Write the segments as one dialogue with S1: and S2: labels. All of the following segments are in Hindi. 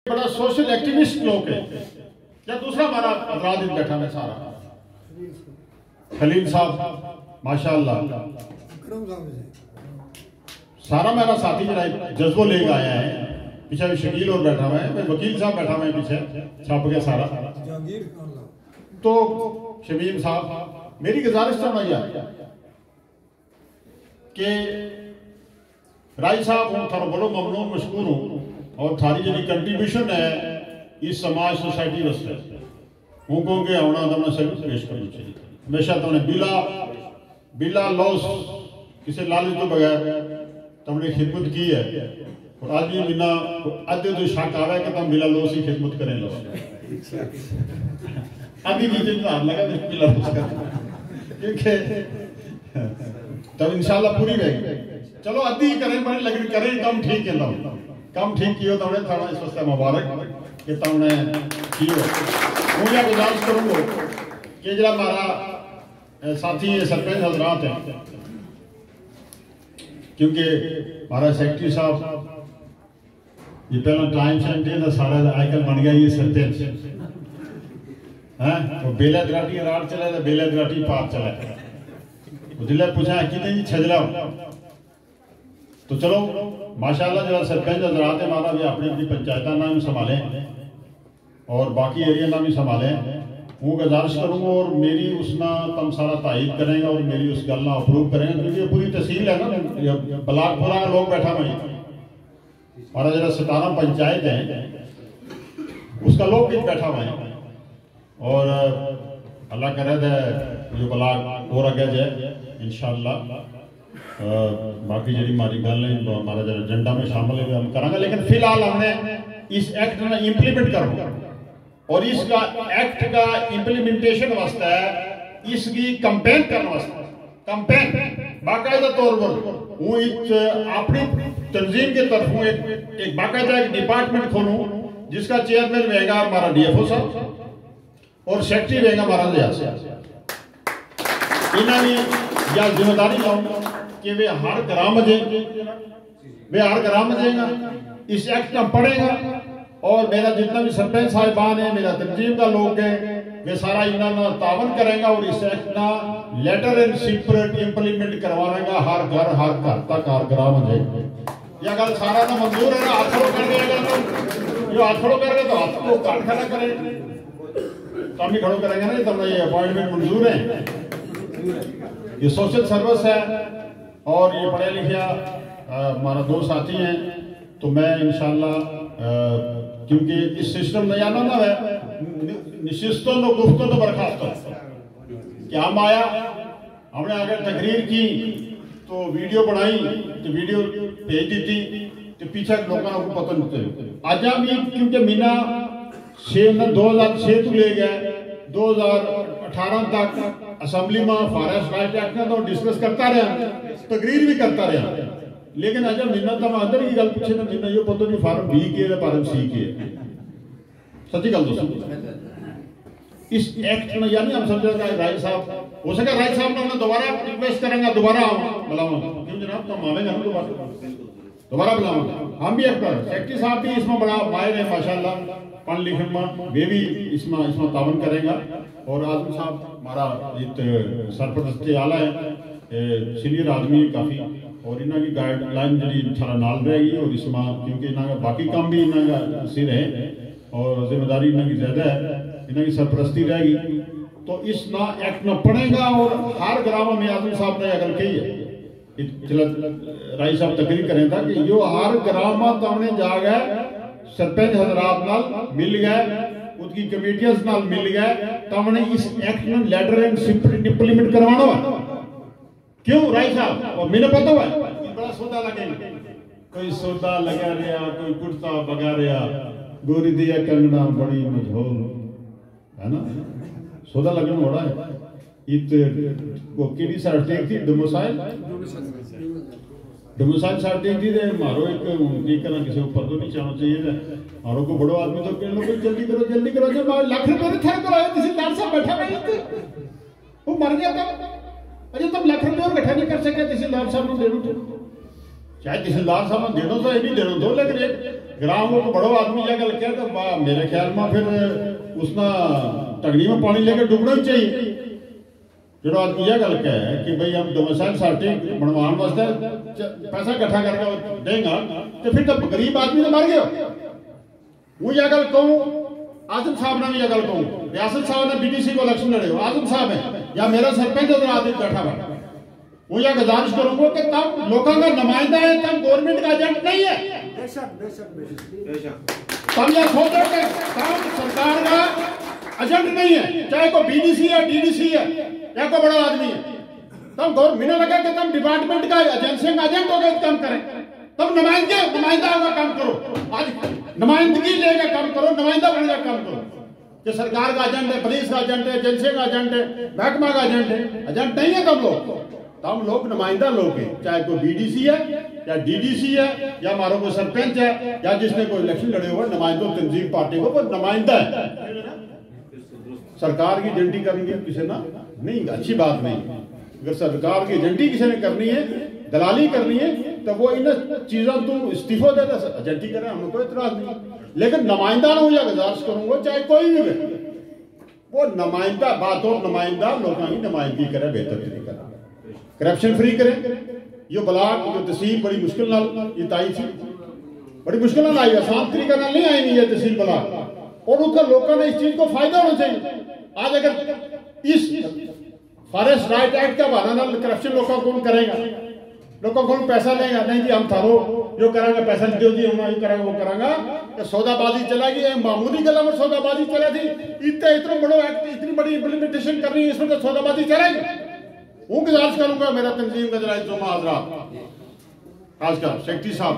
S1: बड़ा सोशल एक्टिविस्ट लोग है। या दूसरा हमारा अपराध बैठा है सारा खलील साहब माशाअल्लाह, सारा मेरा साथी जरा जज्बो लेके आया है। पीछे भी शकील और बैठा हुआ है, वकील साहब बैठा हुआ है पीछे छप के सारा। तो शमीम साहब मेरी गुजारिश तो भैया कि राय साहब हूँ थारा बड़ो ममनून मशकूर हूँ और थारी जी कंट्रीब्यूशन है इस समाज सोसाइटी वास्ते हूँ कहोगे आना तो मैं सर्विस पेश करनी चाहिए। हमेशा तुमने बिला लॉस किसी लालच तो बगैर तुमने खिदमत की है और आज भी बिना अद्धे तो शक आवे कि तुम बिला लॉस ही खिदमत करें लो अभी भी जितना लगा बिला लॉस कर क्योंकि तब इंशाल्लाह पूरी रहेगी। चलो अद्धी करें पर लेकिन करें कम ठीक है कम ठीक किया तुमने थोड़ा इस वास्ते मुबारक कि तुमने किया। मुझे गुजारिश करूंगा कि जरा हमारा साथी सरपंच हजरात हैं क्योंकि हमारा सेक्रेटरी साहब ये पहला टाइम शाइम दिया सारा आजकल बन गया ये सरपंच है वो बेला दराटी रात चला था बेला दराटी पार चला जिले पूछा कि जी छजला तो चलो माशाल्लाह जो सरपंच हजरात है हमारा भी अपनी अपनी पंचायत ना भी संभालें और बाकी एरिया ना भी संभालें। वो गुजारिश करूँगा और मेरी उसना तम सारा तायद करेंगे और मेरी उस गल ना अप्रूव करेंगे क्योंकि ये पूरी तहसील है ना बलाकपुरा का लोग बैठा हुआ हमारा जरा 17 पंचायत है उसका लोग भी बैठा हुआ है और अल्लाह करे जो बलाक और आगे जाए इंशाअल्लाह। बाकी जी हमारी गल है हमारा जरा एजेंडा में शामिल है हम करेंगे लेकिन फिलहाल हमने इस एक्ट में इंप्लीमेंट करो और इसका एक्ट का इंप्लीमेंटेशन वास्ते इसकी कंपेन करने वास्ते कंपेन बाकायदा तौर पर वो अपनी तंजीम के तरफों एक बाकायदा एक डिपार्टमेंट खोलूं जिसका चेयरमैन रहेगा हमारा डीएफओ साहब और सेक्रेटरी रहेगा हमारा लिहाज इन्होंने या जिम्मेदारी लाऊंगा कि वे हर ग्राम में जाएगा इस एक्ट का पढ़ेगा और मेरा जितना भी सरपंच साहिबान है मेरा तंजीम का लोग है वे सारा इन्होंने तावन करेगा और इस एक्ट का लेटर एंड सिपरेट इंप्लीमेंट करवाएगा हर घर तक हर ग्राम में जाएगा। यह गल सारा ना मंजूर है ना हाथ खड़ो कर देगा जो हाथ खड़ो कर रहे तो हाथ को काट खड़ा करें तो हम भी खड़ो करेंगे ना तब ये अपॉइंटमेंट मंजूर है। ये सोशल सर्विस है और ये पढ़े लिखे हमारा दो साथी हैं तो मैं इंशाल्लाह क्योंकि इस सिस्टम में आना ना है निशिस्तों तो गुफ्तों तो बर्खास्त क्या हम आया हमने अगर तकरीर की तो वीडियो बनाई तो वीडियो भेज दी थी तो पीछे लोगों को पता नहीं आज भी क्योंकि मीना 2006 तो ले गए 2018 तक असेंबली में फॉरेस्ट राइट एक्ट तो डिस्कस करता रहा तकरीर भी करता रहा लेकिन अजय मीना तो अंदर की गल पूछे ना मीना ये पता नहीं फार्म बी के है फार्म सी के सच्ची गल दोस्तों इस एक्ट में यानी हम समझेगा राय साहब हो सके राय साहब ने दोबारा रिक्वेस्ट करेंगे दोबारा बुलाऊंगा क्यों जनाब तुम आवेंगे हम दोबारा बुलाऊंगा हम भी एक सेक्रेटरी साहब भी इसमें बड़ा माहिर है माशाल्लाह पढ़ लिखने में वे भी इसमें तावन करेगा और आजम साहब हमारा सरपरस्ती आला है सीनियर आदमी काफ़ी और इन्हों की गाइडलाइन जी सारा नाल रहेगी और इसमें क्योंकि इन्होंने बाकी काम भी इन्होंने सिर है और जिम्मेदारी इन्हों की ज़्यादा है इन्हों की सरपरस्ती रहेगी तो इस ना एक्ट में पढ़ेगा और हर ग्राम में आजम साहब ने अगर कही है राय साहब तकरीर करें था कि जो हर ग्राम में तमने जा गए सरपंच हजरात नाल मिल गए उसकी कमेटियां नाल मिल गए तमने इस एक्ट में लेटर एंड सिपरेट इंप्लीमेंट करवाना है क्यों राय साहब और मैंने पता हुआ बड़ा सौदा लगेगा कोई सौदा लगा रहा कोई कुर्ता बगा रहा गोरी दिया कंगना बड़ी मझोल है ना सौदा लगने वाला है इत वो केडी सर्टिफिकेट थी डोमिसाइल सर्टिफिकेट थी दे मारो एक ये करना किसी ऊपर तो नहीं जाना चाहिए मारो को बड़ो आदमी तो कहने को जल्दी करो जब लाख रुपए ने थे कराया तहसीलदार साहब बैठा भाई वो मर गया था अजय तुम लाख रुपए और इकट्ठा नहीं कर सके तहसीलदार साहब ने दे दो चाहे तहसीलदार साहब देना तो नहीं देना दो, लेकिन एक ग्राम को बड़ो आदमी या गल क्या तो मेरे ख्याल में फिर उसना तगड़ी में पानी लेकर डूबना ही चाहिए। जो आदमी यह गल कह कि भाई हम डोमिसाइल सर्टिफिकेट बनवाने वास्ते पैसा इकट्ठा करके देंगे तो फिर तो गरीब आदमी तो मर गया। वो यह गल कहूँ, आजम साहब ने भी यह गल कहूँ, रियासत साहब ने बीडीसी को इलेक्शन लड़े हो, आजम साहब है या मेरा सरपंच उधर आदमी बैठा हुआ, वो यह गुजारिश करूंगा कि तब लोगों का नुमाइंदा है, तब गवर्नमेंट का एजेंट नहीं है। तब यह सोचो कि तब सरकार का एजेंट नहीं है, चाहे कोई बीडीसी है, डीडीसी है या कोई बड़ा आदमी है, तब गवर्नमेंट लगा कि तब डिपार्टमेंट का एजेंसी का एजेंट होकर काम करें, तब नुमाइंदा होगा काम करो। आज नुमाइंदगी लेकर काम करो, नुमाइंदा बनकर काम करो कि सरकार का एजेंट है, पुलिस का एजेंट है, एजेंसी का एजेंट है, महकमा का एजेंट है। एजेंट नहीं है तब लोग नुमाइंदा लोग हैं, चाहे कोई बीडीसी है या डीडीसी है या हमारा कोई सरपंच है या जिसने कोई इलेक्शन लड़े हुए नुमाइंदों तंजीम पार्टी को, वो नुमाइंदा है। सरकार की एजेंटी करेंगे किसी ना नहीं, अच्छी बात नहीं। अगर सरकार की एजेंटी किसी ने करनी है, दलाली करनी है, तो वो इन चीजों तो इस्तीफा दे दे, एजेंटी करें, हमें कोई इतराज नहीं। लेकिन नुमाइंदा ना या गुजारिश करूंगा चाहे कोई भी है, वो नुमाइंदा बात और नुमाइंदा लोगों की नुमाइंदगी करे, बेहतर तरीका करप्शन फ्री करें। ये ब्लाक जो तहसील बड़ी मुश्किल नाल ये ताई थी, बड़ी मुश्किल नाल आई, आसान तरीका नाल नहीं आई नहीं ये तहसील ब्लाक, और उसका लोगों ने इस चीज को फायदा होना चाहिए। आज अगर इस फॉरेस्ट राइट एक्ट का बहाना नाल करप्शन लोगों को करेगा, लोगों को पैसा लेगा, नहीं जी हम थारो जो करांगे पैसा नहीं दो जी, हम ये करांगे वो करांगा, तो सौदाबाजी चलेगी। मामूली गला में सौदाबाजी चला थी, इतना बड़ा एक्ट, इतनी बड़ी इम्प्लीमेंटेशन करनी है, इसमें तो सौदाबाजी चलेगी। वो गुजारिश करूंगा मेरा तंजीम का जरा जुम्मा हजरात, खासकर सेक्रेटरी साहब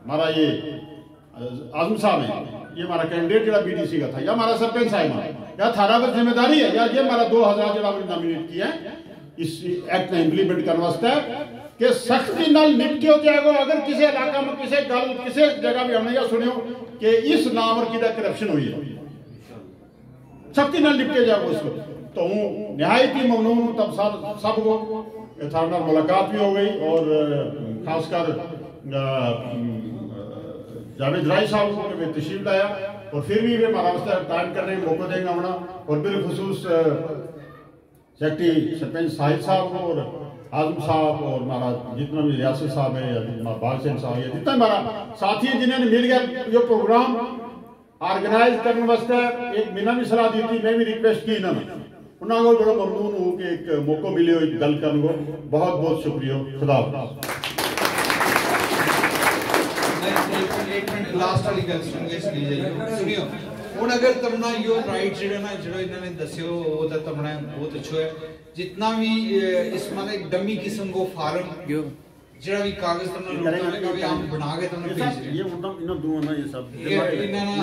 S1: हमारा ये आजम साहब है, ये हमारा कैंडिडेट जो बीडीसी का था, या हमारा सरपंच साहब या थारा पर जिम्मेदारी है, या ये हमारा 2000 जो आपने नॉमिनेट किया है इस एक्ट ने इम्प्लीमेंट करने वास्ते कि सख्ती नाल निपटी हो जाएगा। अगर किसी इलाका में किसी जगह भी हमने यह सुनियो कि इस नाम और किधर करप्शन हुई है, सख्ती नाल निपटे जाएगा उसको, तो हूँ नहायत ही ममनून हूँ। तब सबको थाना मुलाकात भी हो गई, और खासकर जावेद राय साहब को भी तशरीफ लाया, और फिर भी वे हमारा वास्ते टाइम करने का मौका देंगे होना, और बिलखुसूस सेक्रेटरी सरपंच साहिब साहब को और आजम साहब और हमारा जितना भी रियासत साहब है या बाग सिंह साहब है, जितना हमारा साथी है जिन्होंने मिल गया जो प्रोग्राम ऑर्गेनाइज करने वास्ते एक महीना भी सलाह दी थी, मैं भी रिक्वेस्ट की इन्होंने, उन्होंने बड़ा ममनून हूँ कि एक मौका मिले एक गल करने को। बहुत बहुत शुक्रिया, खुदा
S2: लास्ट वाली गल सुनियो ਹੁਣ अगर तमना यो राइट ਜਿਹੜਾ ਨਾ ਜਿਹੜਾ ਇਹਨਾਂ ਨੇ ਦੱਸਿਓ ਉਹ ਤਾਂ ਤਮਨਾ ਬਹੁਤ ਅੱਛਾ ਹੈ। जितना भी इसमें एक डमी किस्म को फार्म ਜਿਹੜਾ ਵੀ ਕਾਗਜ਼ ਤਮਨਾ ਲੋਕਾਂ ਨੇ ਆਮ ਬਣਾ ਕੇ ਤਮਨਾ ਭੇਜ
S1: ये मतलब इन दोनों ना ये सब
S2: ਇਹਨਾਂ ਨਾਲ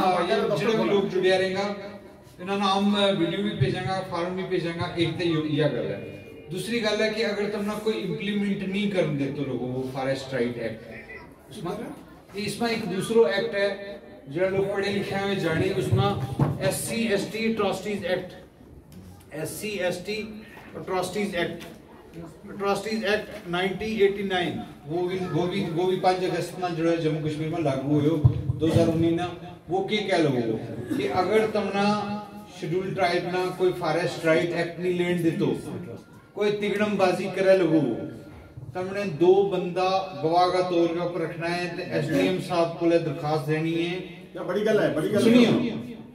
S2: ਜਿਹੜੇ ਵੀ ਲੋਕ ਜੁੜਿਆ ਰਹੇਗਾ ਇਹਨਾਂ ਨੂੰ ਆਮ वीडियो भी भेजांगा, फार्म भी भेजांगा। एक तो यह गल है। दूसरी गल है कि अगर तुमने कोई इंप्लीमेंट नहीं कर देते लोगों को फॉरेस्ट राइट एक्ट, इसमें एक दूसरा एक्ट है जो लोग पढ़े लिखे हुए जाने, उसमें SC ST atrocities act, SC ST atrocities act 1989 वो भी 5 अगस्त में जो जम्मू कश्मीर में लागू हो 2019 ना। वो क्या कह लो कि अगर तुमना शेड्यूल ट्राइब ना कोई फॉरेस्ट राइट एक्ट नहीं लेन दे, तो कोई तिगड़मबाजी करे लोगों तुमने 2 बंदा गवाह का तौर के ऊपर रखना है, तो SDM साहब को दरखास्त देनी है,
S1: या बड़ी गल है, बड़ी गल
S2: सुनियो,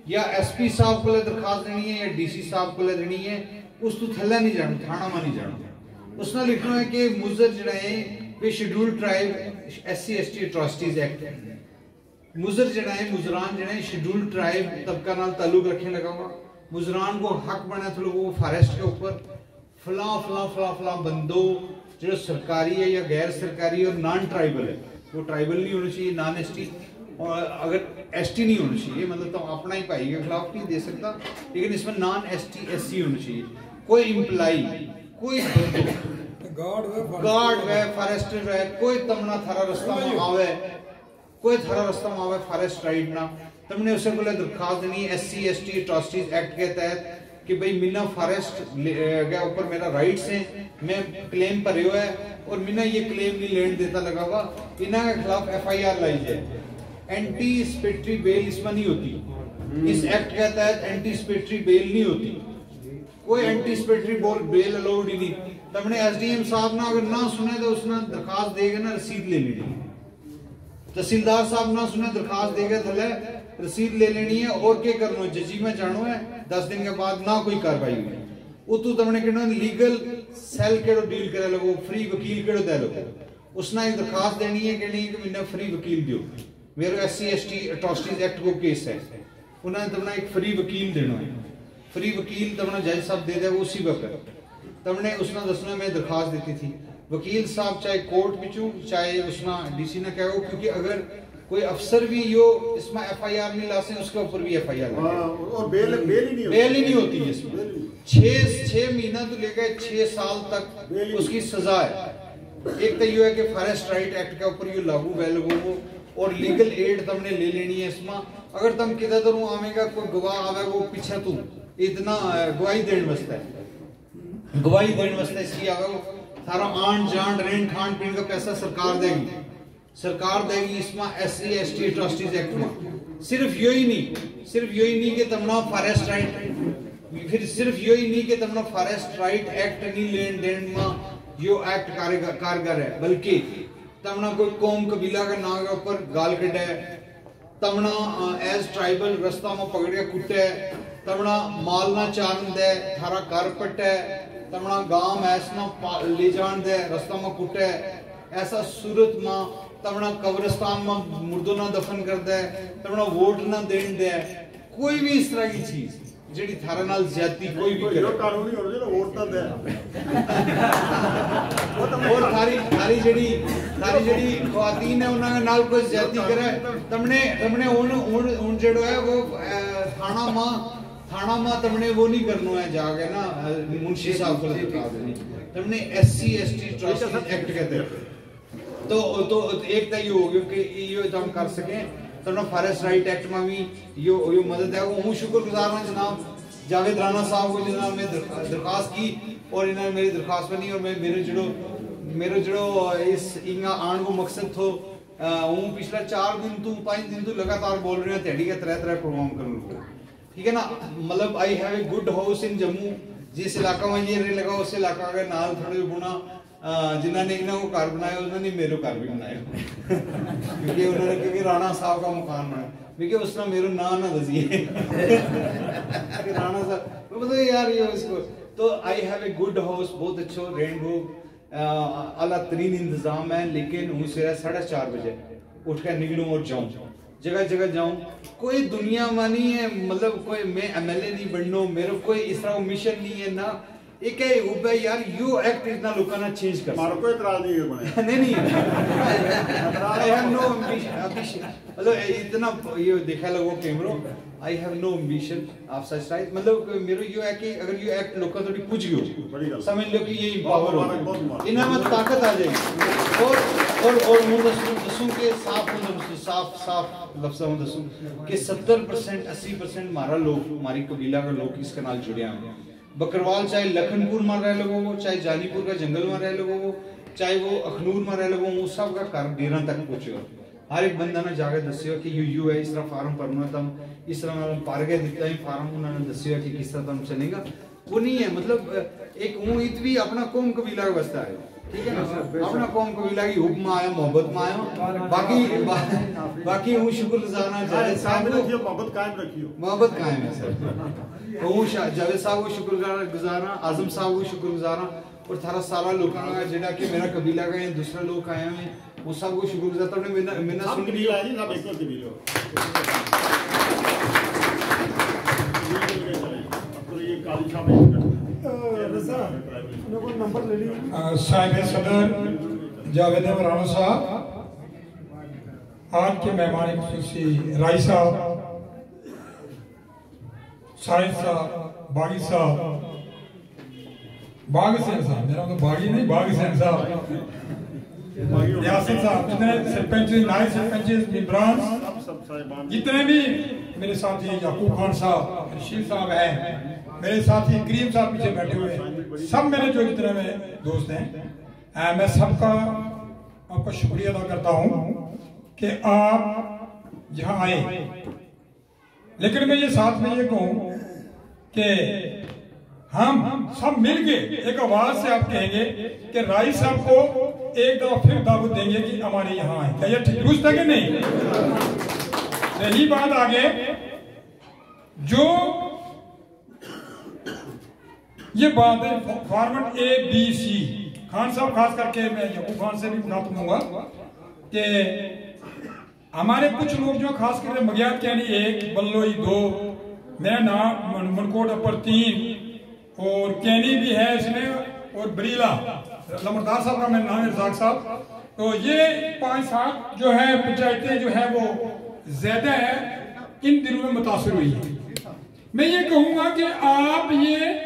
S2: या SP साहब को दरखास्त देनी है, या DC साहब को देनी है। उस तो थल्ला नहीं जाना, थाना में नहीं जाना। उसने लिखना है कि मुजर जड़ा है वे schedule tribe SC ST atrocities act, मुजर जड़ा है मुजरान जड़ा है शेड्यूल ट्राइब तबका नाल ताल्लुक रखने लगाऊंगा। मुजरान को हक बना तो लोगों को फॉरेस्ट के ऊपर फला फला फला फला बंदो जो सरकारी है या गैर सरकारी और नॉन ट्राइबल है, वो ट्राइबल नहीं होना चाहिए, नॉन ST, और अगर ST नहीं होना चाहिए, मतलब तो अपना ही भाई के खिलाफ नहीं दे सकता, लेकिन इसमें नॉन ST SC होना चाहिए। कोई इम्प्लाई, कोई गार्ड है, फॉरेस्टर है, कोई तमना थारा रास्ता में आवे, कोई थारा रास्ता में आवे फॉरेस्ट राइड ना, तुमने उसे बोले दरखास्त देनी है। SC ST अट्रॉसिटीज एक्ट के तहत कि भाई मीना फॉरेस्ट के ऊपर मेरा राइट्स है, मैं क्लेम भरे हुआ है और मीना ये क्लेम नहीं लेन देता लगा हुआ, इन्हों के खिलाफ FIR लाई जाए। एंटीसिपेटरी बेल इसमें नहीं होती, इस एक्ट के तहत एंटीसिपेटरी बेल नहीं होती, कोई एंटीसिपेटरी बेल अलाउड ही नहीं। तमने SDM साहब ना अगर ना सुने तो उसने दरखास्त देगा ना रसीद ले लेनी, तहसीलदार साहब ना सुने दरखास्त देगा थले रसीद ले लेनी है और क्या करना, जजी में जानो है 10 दिन के बाद ना कोई कार्रवाई हुई उतु तमने कहना लीगल सेल केड़ो डील करे लगो, फ्री वकील केड़ो दे लगो, उसने एक दरखास्त देनी है कि नहीं कि मैंने फ्री वकील दियो, मेरे SC ST अट्रॉसिटीज एक्ट को केस है, उन्होंने तमने एक फ्री वकील देना है, फ्री वकील तमने जज साहब दे दे उसी वक्त तमने उसने दसना मैं दरखास्त देती थी, वकील साहब चाहे कोर्ट बिचू चाहे उसना DC ने कहो, क्योंकि अगर कोई अफसर भी यो इसमें FIR नहीं ला से उसके ऊपर भी FIR
S1: और बेल ही नहीं
S2: होती है इसमें। 6 महीना तो लेकर 6 साल तक उसकी सजा है। एक तो ये है कि फॉरेस्ट राइट एक्ट के ऊपर ये लागू है लोगों को, और लीगल एड तुमने ले लेनी है इसमें। अगर तुम किधर तो आवेगा कोई गवाह आवेगा वो पीछे तू इतना गवाही देने वास्ते इसकी आवेगा, सारा आन जान रहन खान पीन का पैसा सरकार देगी इसमें SC ST अट्रॉसिटीज एक्ट में। सिर्फ यही नहीं कि तमना फॉरेस्ट राइट, फिर सिर्फ यही नहीं कि तमना फॉरेस्ट राइट एक्ट नहीं लेन देन में यो एक्ट कारगर है, बल्कि तमना कोई कौम कबीला का नाम के ऊपर गाल कटे, तमना एज ट्राइबल रास्ता में पकड़ के कुटे, तमना माल ना चालन दे, थारा घर पटे, तमना गांव ऐसा ले जान दे रास्ता में कुटे, ऐसा सूरत में तमना कब्रिस्तान में मुर्दों ना दफन कर दे, तमना वोट ना देन दे, कोई भी इस तरह की चीज जेडी थारा नाल ज्यादती कोई भी करे
S1: कानूनी हो जे वोट ना दे
S2: और थारी जेडी ख्वातीन है उन्हां नाल कोई ज्यादती करे, तमने उन जेडो है वो थाना मा तमने वो नहीं करनो है जाके ना मुंशी साहब को दिखा देनी, तमने SC ST ट्रस्ट एक्ट कहते हैं। तो एक तो ये हो गया कि ये तो हम कर सके, तो फॉरेस्ट राइट एक्ट में भी यो मदद है। वो शुक्रगुजार हूं जनाब जावेद राणा साहब को, जनाब मैं दरखास्त की और इन्होंने मेरी दरखास्त बनी, और मैं मेरे जड़ो इस इंगा आन को मकसद थो हूँ पिछला 4 दिन तो 5 दिन तो लगातार बोल रहे हैं तेड़ी के तरह प्रोग्राम करूँ, ठीक है ना। मतलब I have a good house in Jammu, जिस इलाका में ये लगा उस इलाका के नाल थोड़े गुना जिन्होंने इन्हों को घर बनाया उन्होंने मेरे घर भी बनाया क्योंकि उन्होंने क्योंकि राणा साहब का मकान बनाया, क्योंकि उसने मेरे नाम ना दसिए राणा साहब मतलब यार ये उसको। तो I have a good house, बहुत अच्छा रेनबो आला तरीन इंतजाम है, लेकिन हूँ सवेरे 4:30 बजे उठ कर निकलूँ और जाऊँ जगह जाऊँ। कोई दुनिया में नहीं है, मतलब कोई मैं MLA नहीं बनना, मेरे कोई इस तरह मिशन नहीं है ना, एक है उबे यार यू एक्ट इतना लोगों ना चेंज कर
S1: मारो कोई इतराज नहीं है बने
S2: नहीं आई हैव नो एम्बिशन, मतलब इतना ये देखा लगो कैमरो, I have no ambition of such right, मतलब मेरे यो है कि अगर यो एक्ट लोगों थोड़ी कुछ गयो समझ लो कि ये इंपावर हो इन्हें में ताकत आ जाएगी। और मैं दसूं के साफ लफ्ज़ों में दसूं कि 70% 80% हमारा लोग हमारी कबीला का लोग इसके नाल जुड़े हैं। बकरवाल चाहे लखनपुर में रह लोगों को, चाहे जानीपुर का जंगल में रह लोगों को, चाहे वो अखनूर में रह लोगों को, सब का घर डेरा तक पहुंचेगा। हर एक बंदा ने जाके दसियो कि यू है इस तरह फार्म भरना, तम इस तरह पार के दिता ही फार्म उन्होंने दसियो कि किस तरह तम चलेगा। वो नहीं है, मतलब एक हूँ इत भी अपना कौम कबीला का बस्ता है, ठीक है ना, अपना कौम कबीला की हुब में आया, मोहब्बत में आया, बाकी हूँ शुक्रगुजार
S1: मोहब्बत
S2: कायम है सर। हूँ जावेद साहब को शुक्रगुजार, आजम साहब को शुक्रगुजार, और थारा सारा लोगों का जेड़ा कि मेरा कबीला का दूसरा लोग आए हैं वो सब को शुक्रगुजार। तो मैंने सुन लिया है ना बिल्कुल कबीलो
S1: ये काली शाम
S3: साहिब सदर जावेद राणा साहब, आज के मेहमान खुसूसी राय साहब, साहिब साहब, बागी साहब, बाग सिंह साहब, मेरा तो बागी नहीं बाग सिंह साहब, यासिन साहब, जितने सरपंच नायब सरपंच मेंबरान, जितने भी मेरे साथी याकूब खान साहब, रशीद साहब हैं, मेरे साथी करीम साहब पीछे बैठे हुए हैं, सब मेरे जो जितने मेरे दोस्त हैं, मैं सबका आपका शुक्रिया अदा करता हूँ कि आप यहाँ आए। लेकिन मैं ये साथ में ये कहूँ कि हम सब मिलके एक आवाज से आप कहेंगे कि राय साहब को एक दफा फिर दावत देंगे कि हमारे यहाँ आए। क्या ये ठीक दुरुस्त है कि नहीं? रही बात आगे, जो ये बात है फॉर्मेट ABC, खान साहब खास करके मैं यकूब खान से भी बात करूंगा कि हमारे कुछ लोग जो खास करके मगियात कैनी 1, बल्लोई 2, मेरा नाम मनकोट अपर 3 और कैनी भी है इसमें, और बरीला लमरदार साहब का मेरा नाम है रजाक साहब। तो ये 5-7 जो है पंचायतें जो है वो ज्यादा है इन दिनों में मुतासर हुई है। मैं ये कहूँगा कि आप ये